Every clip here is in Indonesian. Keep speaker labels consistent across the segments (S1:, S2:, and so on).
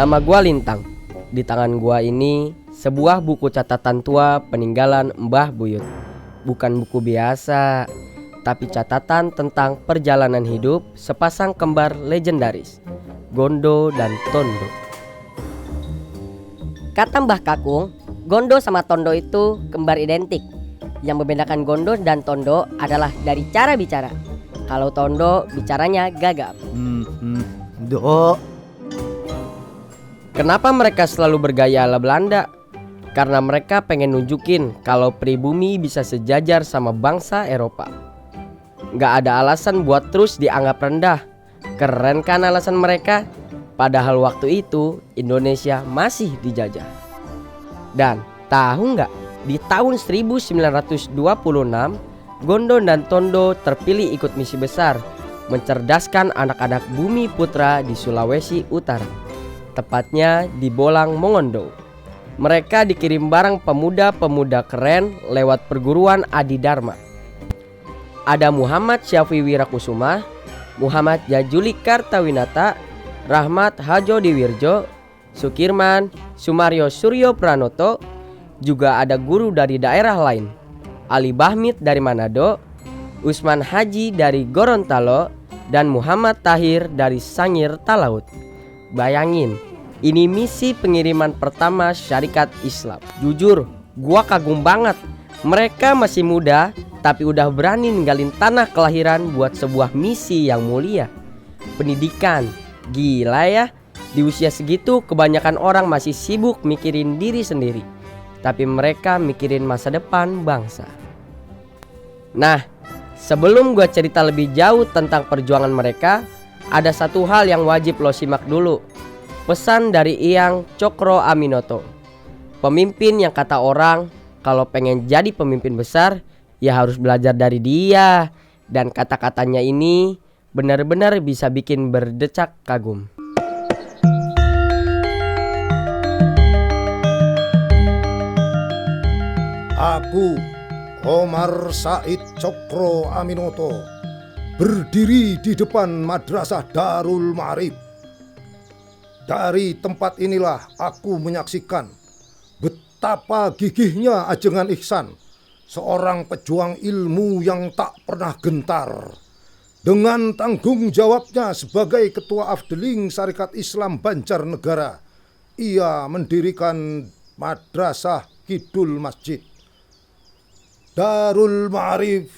S1: Nama gua Lintang. Di tangan gua ini sebuah buku catatan tua peninggalan Mbah Buyut. Bukan buku biasa, tapi catatan tentang perjalanan hidup sepasang kembar legendaris, Gondo dan Tondo.
S2: Kata Mbah Kakung, Gondo sama Tondo itu kembar identik. Yang membedakan Gondo dan Tondo adalah dari cara bicara. Kalau Tondo bicaranya gagap.
S3: Do.
S1: Kenapa mereka selalu bergaya ala Belanda? Karena mereka pengen nunjukin kalau pribumi bisa sejajar sama bangsa Eropa. Gak ada alasan buat terus dianggap rendah. Keren kan alasan mereka? Padahal waktu itu Indonesia masih dijajah. Dan tahu nggak, di tahun 1926 Gondo dan Tondo terpilih ikut misi besar mencerdaskan anak-anak bumi putra di Sulawesi Utara, tepatnya di Bolang Mongondo. Mereka dikirim bareng pemuda-pemuda keren lewat perguruan Adi Dharma. Ada Muhammad Syafi Wirakusuma, Muhammad Jajuli Kartawinata, Rahmat Hajo Diwirjo, Sukirman Sumaryo Suryo Pranoto. Juga ada guru dari daerah lain, Ali Bahmid dari Manado, Usman Haji dari Gorontalo, dan Muhammad Tahir dari Sangir Talaut. Bayangin, ini misi pengiriman pertama syarikat Islam. Jujur, gua kagum banget. Mereka masih muda, tapi udah berani ninggalin tanah kelahiran buat sebuah misi yang mulia. Pendidikan, gila ya. Di usia segitu kebanyakan orang masih sibuk mikirin diri sendiri, tapi mereka mikirin masa depan bangsa. Nah, sebelum gue cerita lebih jauh tentang perjuangan mereka, ada satu hal yang wajib lo simak dulu. Pesan dari Eyang Cokro Aminoto, pemimpin yang kata orang kalau pengen jadi pemimpin besar ya harus belajar dari dia. Dan kata-katanya ini benar-benar bisa bikin berdecak kagum.
S4: Aku, Omar Said Cokro Aminoto, berdiri di depan Madrasah Darul Ma'arif. Dari tempat inilah aku menyaksikan betapa gigihnya Ajengan Ihsan, seorang pejuang ilmu yang tak pernah gentar. Dengan tanggung jawabnya sebagai Ketua Afdeling Syarikat Islam Banjarnegara, ia mendirikan Madrasah Kidul Masjid. Darul Ma'arif,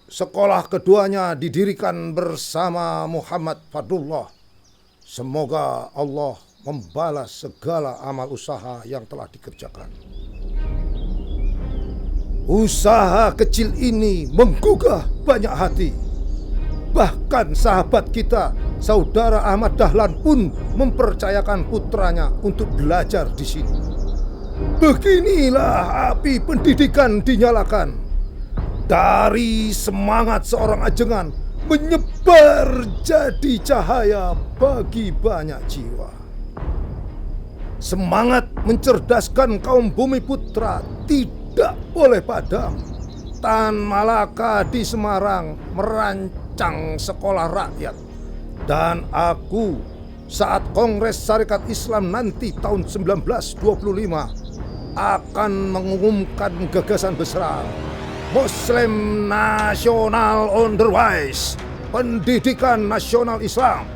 S4: sekolah keduanya didirikan bersama Muhammad Fadlullah. Semoga Allah membalas segala amal usaha yang telah dikerjakan. Usaha kecil ini menggugah banyak hati. Bahkan sahabat kita, Saudara Ahmad Dahlan pun mempercayakan putranya untuk belajar di sini. Beginilah api pendidikan dinyalakan. Dari semangat seorang ajengan menyebar jadi cahaya bagi banyak jiwa. Semangat mencerdaskan kaum bumi putra tidak boleh padam. Tan Malaka di Semarang merancang sekolah rakyat. Dan aku saat Kongres Syarikat Islam nanti tahun 1925 akan mengumumkan gagasan besar Muslim National Onderwijs, pendidikan nasional Islam.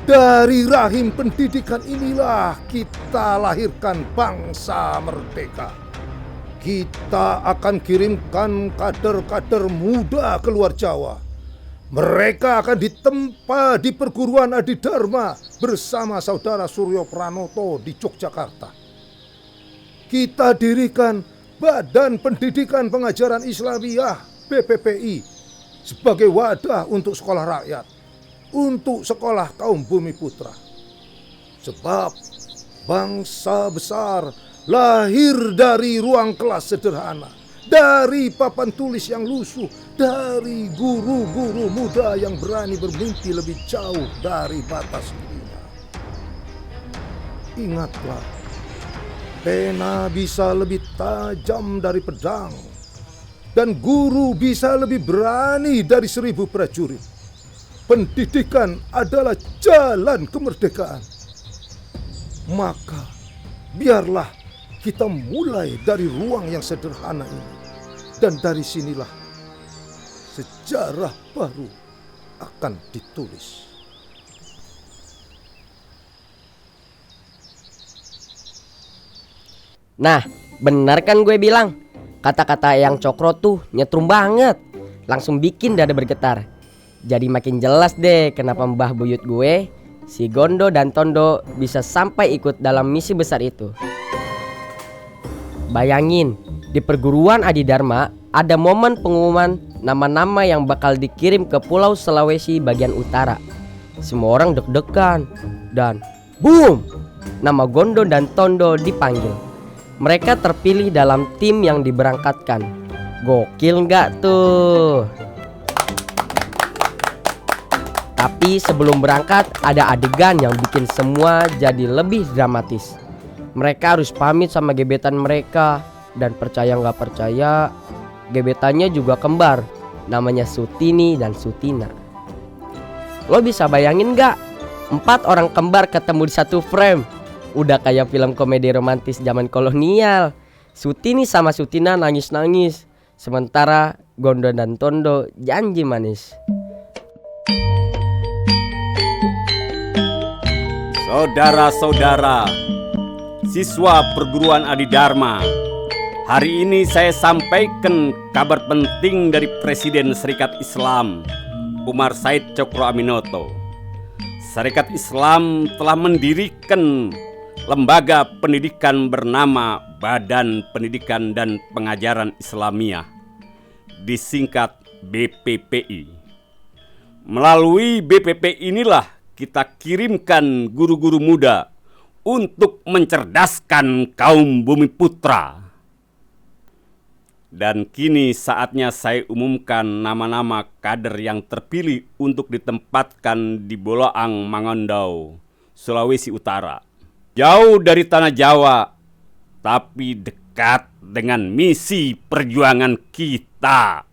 S4: Dari rahim pendidikan inilah kita lahirkan bangsa merdeka. Kita akan kirimkan kader-kader muda keluar Jawa. Mereka akan ditempa di perguruan Adi Dharma bersama Saudara Suryo Pranoto di Yogyakarta. Kita dirikan Badan Pendidikan Pengajaran Islamiyah BPPI sebagai wadah untuk sekolah rakyat, untuk sekolah kaum bumi putra. Sebab bangsa besar lahir dari ruang kelas sederhana, dari papan tulis yang lusuh, dari guru-guru muda yang berani bermimpi lebih jauh dari batas dunia. Ingatlah, pena bisa lebih tajam dari pedang, dan guru bisa lebih berani dari 1000 prajurit. Pendidikan adalah jalan kemerdekaan. Maka biarlah kita mulai dari ruang yang sederhana ini. Dan dari sinilah sejarah baru akan ditulis.
S1: Nah, benar kan gue bilang? Kata-kata yang Cokro tuh nyetrum banget. Langsung bikin dada bergetar. Jadi makin jelas deh kenapa mbah buyut gue, si Gondo dan Tondo bisa sampai ikut dalam misi besar itu. Bayangin, di perguruan Adidharma ada momen pengumuman nama-nama yang bakal dikirim ke Pulau Sulawesi bagian utara. Semua orang deg-degan dan boom, nama Gondo dan Tondo dipanggil. Mereka terpilih dalam tim yang diberangkatkan. Gokil nggak tuh? Tapi sebelum berangkat ada adegan yang bikin semua jadi lebih dramatis. Mereka harus pamit sama gebetan mereka. Dan percaya nggak percaya, gebetannya juga kembar. Namanya Sutini dan Sutina. Lo bisa bayangin nggak? 4 orang kembar ketemu di satu frame. Udah kayak film komedi romantis zaman kolonial. Sutini sama Sutina nangis-nangis. Sementara Gondo dan Tondo janji manis.
S5: Saudara-saudara, siswa perguruan Adidharma, hari ini saya sampaikan kabar penting dari Presiden Serikat Islam, Umar Said Cokro Aminoto. Serikat Islam telah mendirikan lembaga pendidikan bernama Badan Pendidikan dan Pengajaran Islamiyah, disingkat BPPI. Melalui BPPI inilah kita kirimkan guru-guru muda untuk mencerdaskan kaum bumi putra. Dan kini saatnya saya umumkan nama-nama kader yang terpilih untuk ditempatkan di Bolaang Mangondau, Sulawesi Utara. Jauh dari tanah Jawa, tapi dekat dengan misi perjuangan kita.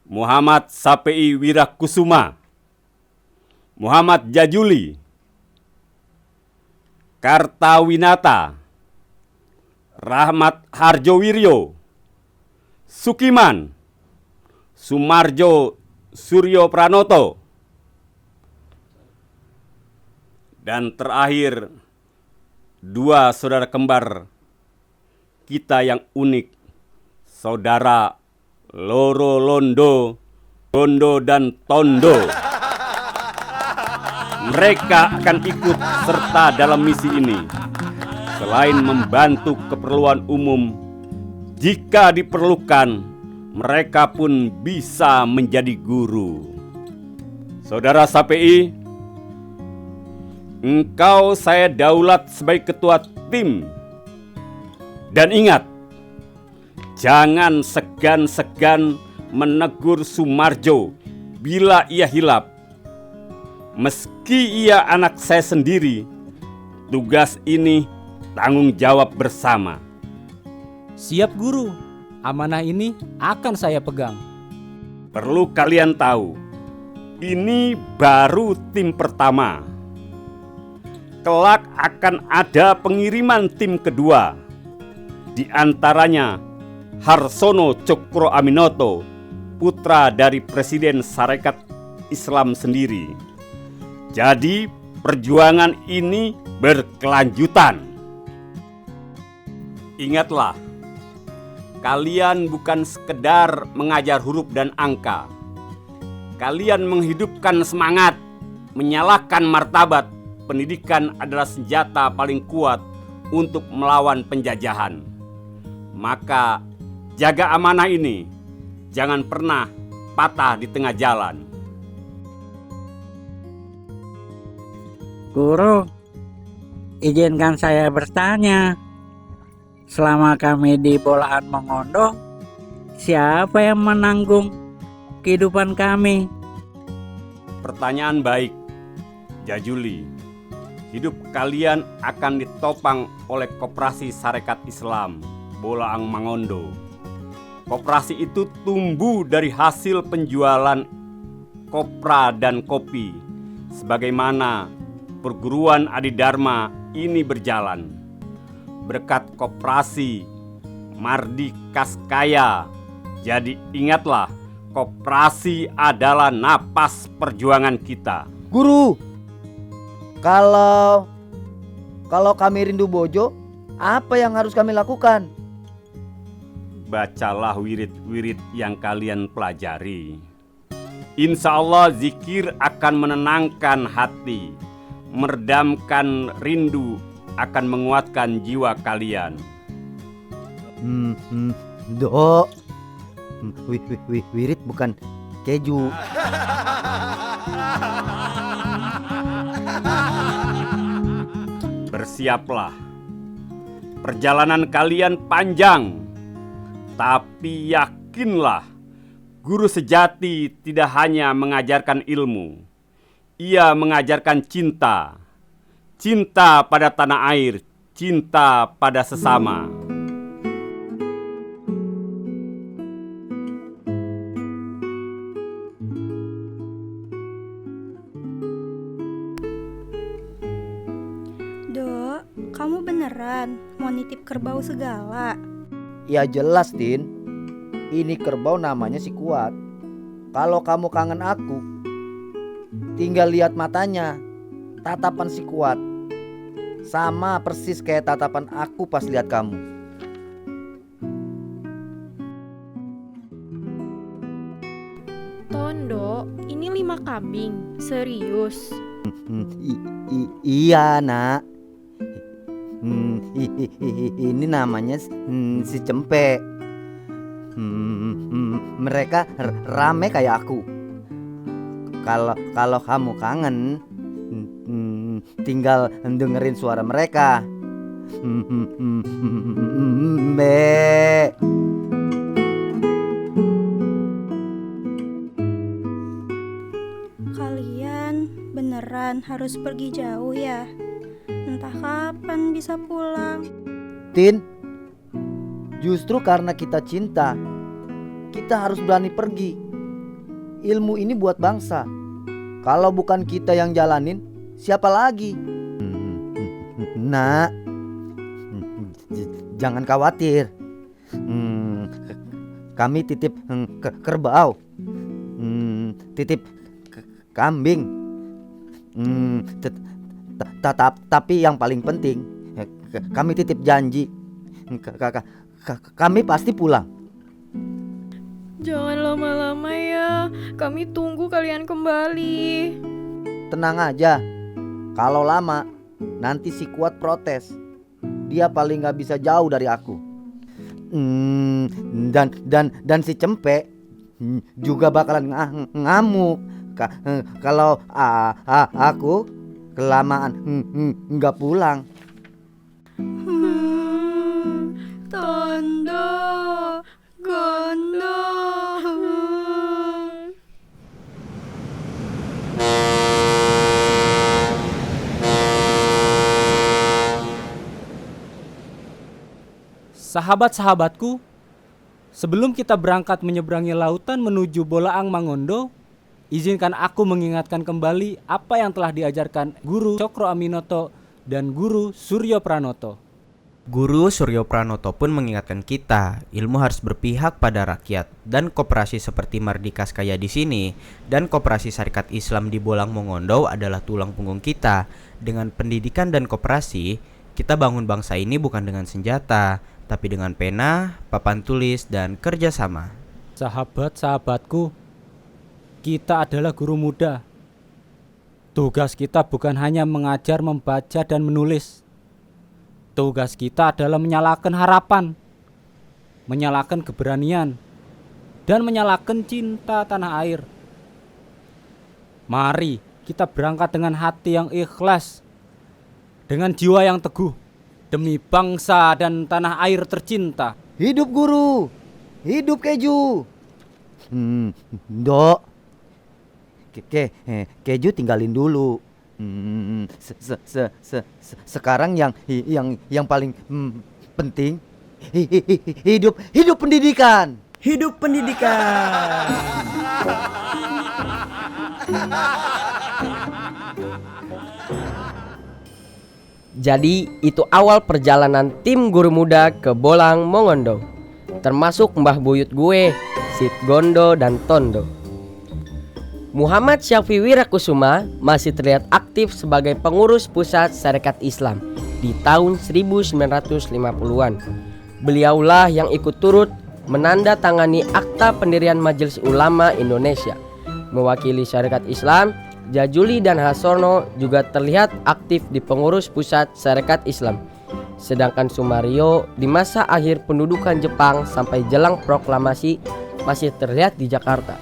S5: Muhammad Sapei Wirakusuma, Muhammad Jajuli, Kartawinata, Rahmat Harjowiryo, Sukiman, Sumarjo Suryo Pranoto, dan terakhir 2 saudara kembar kita yang unik, saudara Loro Londo, Gondo dan Tondo. Mereka akan ikut serta dalam misi ini. Selain membantu keperluan umum, jika diperlukan, mereka pun bisa menjadi guru. Saudara Sapei, engkau saya daulat sebagai ketua tim. Dan ingat, jangan segan-segan menegur Sumarjo bila ia hilap. Meski ia anak saya sendiri, tugas ini tanggung jawab bersama.
S6: Siap guru, amanah ini akan saya pegang.
S5: Perlu kalian tahu, ini baru tim pertama. Kelak akan ada pengiriman tim kedua. Di antaranya Harsono Cokro Aminoto, putra dari Presiden Sarekat Islam sendiri. Jadi perjuangan ini berkelanjutan. Ingatlah, kalian bukan sekedar mengajar huruf dan angka. Kalian menghidupkan semangat, menyalakan martabat. Pendidikan adalah senjata paling kuat untuk melawan penjajahan. Maka jaga amanah ini, jangan pernah patah di tengah jalan.
S7: Guru, izinkan saya bertanya. Selama kami di Bolaang Mongondo, siapa yang menanggung kehidupan kami?
S5: Pertanyaan baik, Jajuli. Hidup kalian akan ditopang oleh Koperasi Sarekat Islam Bolaang Mongondo. Koperasi itu tumbuh dari hasil penjualan kopra dan kopi, sebagaimana perguruan Adidharma ini berjalan. Berkat koperasi Mardikaskaya. Jadi ingatlah, koperasi adalah napas perjuangan kita.
S3: Guru, kalau kami rindu Bojo, apa yang harus kami lakukan?
S5: Bacalah wirid-wirid yang kalian pelajari. Insya Allah zikir akan menenangkan hati, meredamkan rindu, akan menguatkan jiwa kalian.
S3: Dok, wirid bukan keju.
S5: Bersiaplah. Perjalanan kalian panjang, tapi yakinlah, guru sejati tidak hanya mengajarkan ilmu, ia mengajarkan cinta. Cinta pada tanah air, cinta pada sesama.
S8: Dok, kamu beneran mau nitip kerbau segala?
S3: Ya jelas, Tin. Ini kerbau namanya si Kuat. Kalau kamu kangen aku, tinggal lihat matanya. Tatapan si Kuat sama persis kayak tatapan aku pas lihat kamu.
S9: Tondo, ini 5 kambing. Serius?
S3: Iya, Nak. Ini namanya si Cempe. Mereka rame kayak aku. Kalau kamu kangen, tinggal dengerin suara mereka. Be.
S8: Kalian beneran harus pergi jauh ya? Entah kapan bisa pulang.
S3: Tin, justru karena kita cinta, kita harus berani pergi. Ilmu ini buat bangsa. Kalau bukan kita yang jalanin, siapa lagi? Nak, jangan khawatir. Kami titip kerbau, titip kambing. Tapi yang paling penting, kami titip janji. Kami pasti pulang.
S9: Jangan lama-lama ya, kami tunggu kalian kembali.
S3: Tenang aja, kalau lama nanti si Kuat protes. Dia paling gak bisa jauh dari aku. Dan si Cempe juga bakalan ngamuk kalau aku kelamaan nggak pulang.
S8: Tondo, Gondo.
S6: Sahabat-sahabatku, sebelum kita berangkat menyeberangi lautan menuju Bolaang Mangondo, izinkan aku mengingatkan kembali apa yang telah diajarkan Guru Cokro Aminoto dan Guru Suryo Pranoto.
S10: Guru Suryo Pranoto pun mengingatkan kita, ilmu harus berpihak pada rakyat, dan koperasi seperti Mardikaskaya di sini dan koperasi Syarikat Islam di Bolang Mongondo adalah tulang punggung kita. Dengan pendidikan dan koperasi, kita bangun bangsa ini bukan dengan senjata, tapi dengan pena, papan tulis, dan kerjasama.
S6: Sahabat-sahabatku, kita adalah guru muda. Tugas kita bukan hanya mengajar, membaca, dan menulis. Tugas kita adalah menyalakan harapan, menyalakan keberanian, dan menyalakan cinta tanah air. Mari kita berangkat dengan hati yang ikhlas, dengan jiwa yang teguh, demi bangsa dan tanah air tercinta.
S3: Hidup guru, hidup keju. Dok, keju tinggalin dulu. Sekarang yang paling penting hidup pendidikan.
S11: Hidup pendidikan.
S1: Jadi itu awal perjalanan tim guru muda ke Bolang Mongondo, termasuk mbah buyut gue, Sid Gondo dan Tondo. Muhammad Syafi Wirakusuma masih terlihat aktif sebagai pengurus pusat Sarekat Islam di tahun 1950-an. Beliaulah yang ikut turut menandatangani Akta Pendirian Majelis Ulama Indonesia. Mewakili Sarekat Islam, Jajuli dan Hasono juga terlihat aktif di pengurus pusat Sarekat Islam. Sedangkan Sumario di masa akhir pendudukan Jepang sampai jelang proklamasi masih terlihat di Jakarta.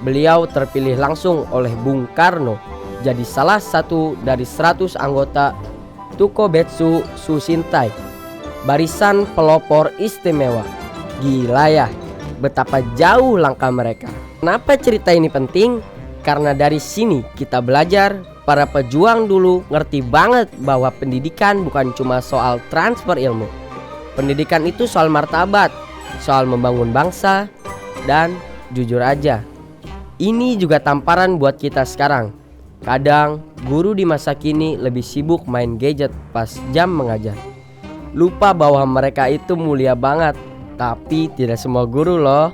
S1: Beliau terpilih langsung oleh Bung Karno jadi salah satu dari 100 anggota Tukobetsu Susintai, barisan pelopor istimewa. Gila ya, betapa jauh langkah mereka. Kenapa cerita ini penting? Karena dari sini kita belajar para pejuang dulu ngerti banget bahwa pendidikan bukan cuma soal transfer ilmu. Pendidikan itu soal martabat, soal membangun bangsa, dan jujur aja, ini juga tamparan buat kita sekarang. Kadang guru di masa kini lebih sibuk main gadget pas jam mengajar. Lupa bahwa mereka itu mulia banget, tapi tidak semua guru loh.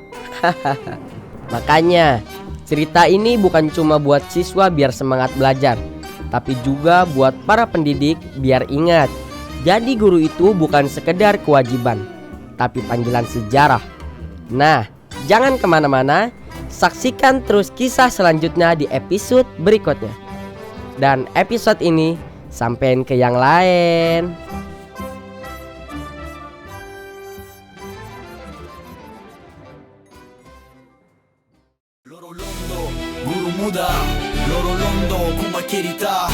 S1: Makanya cerita ini bukan cuma buat siswa biar semangat belajar, tapi juga buat para pendidik biar ingat, jadi guru itu bukan sekedar kewajiban, tapi panggilan sejarah. Nah, jangan kemana-mana, saksikan terus kisah selanjutnya di episode berikutnya. Dan episode ini sampein ke yang lain.
S12: Guru muda, loro londo kuma cerita.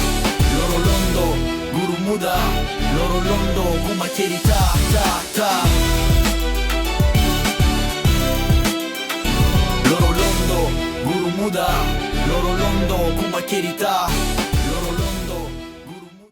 S12: Loro londo, guru muda, loro londo kuma cerita. Loro londo, guru muda, loro londo kuma cerita.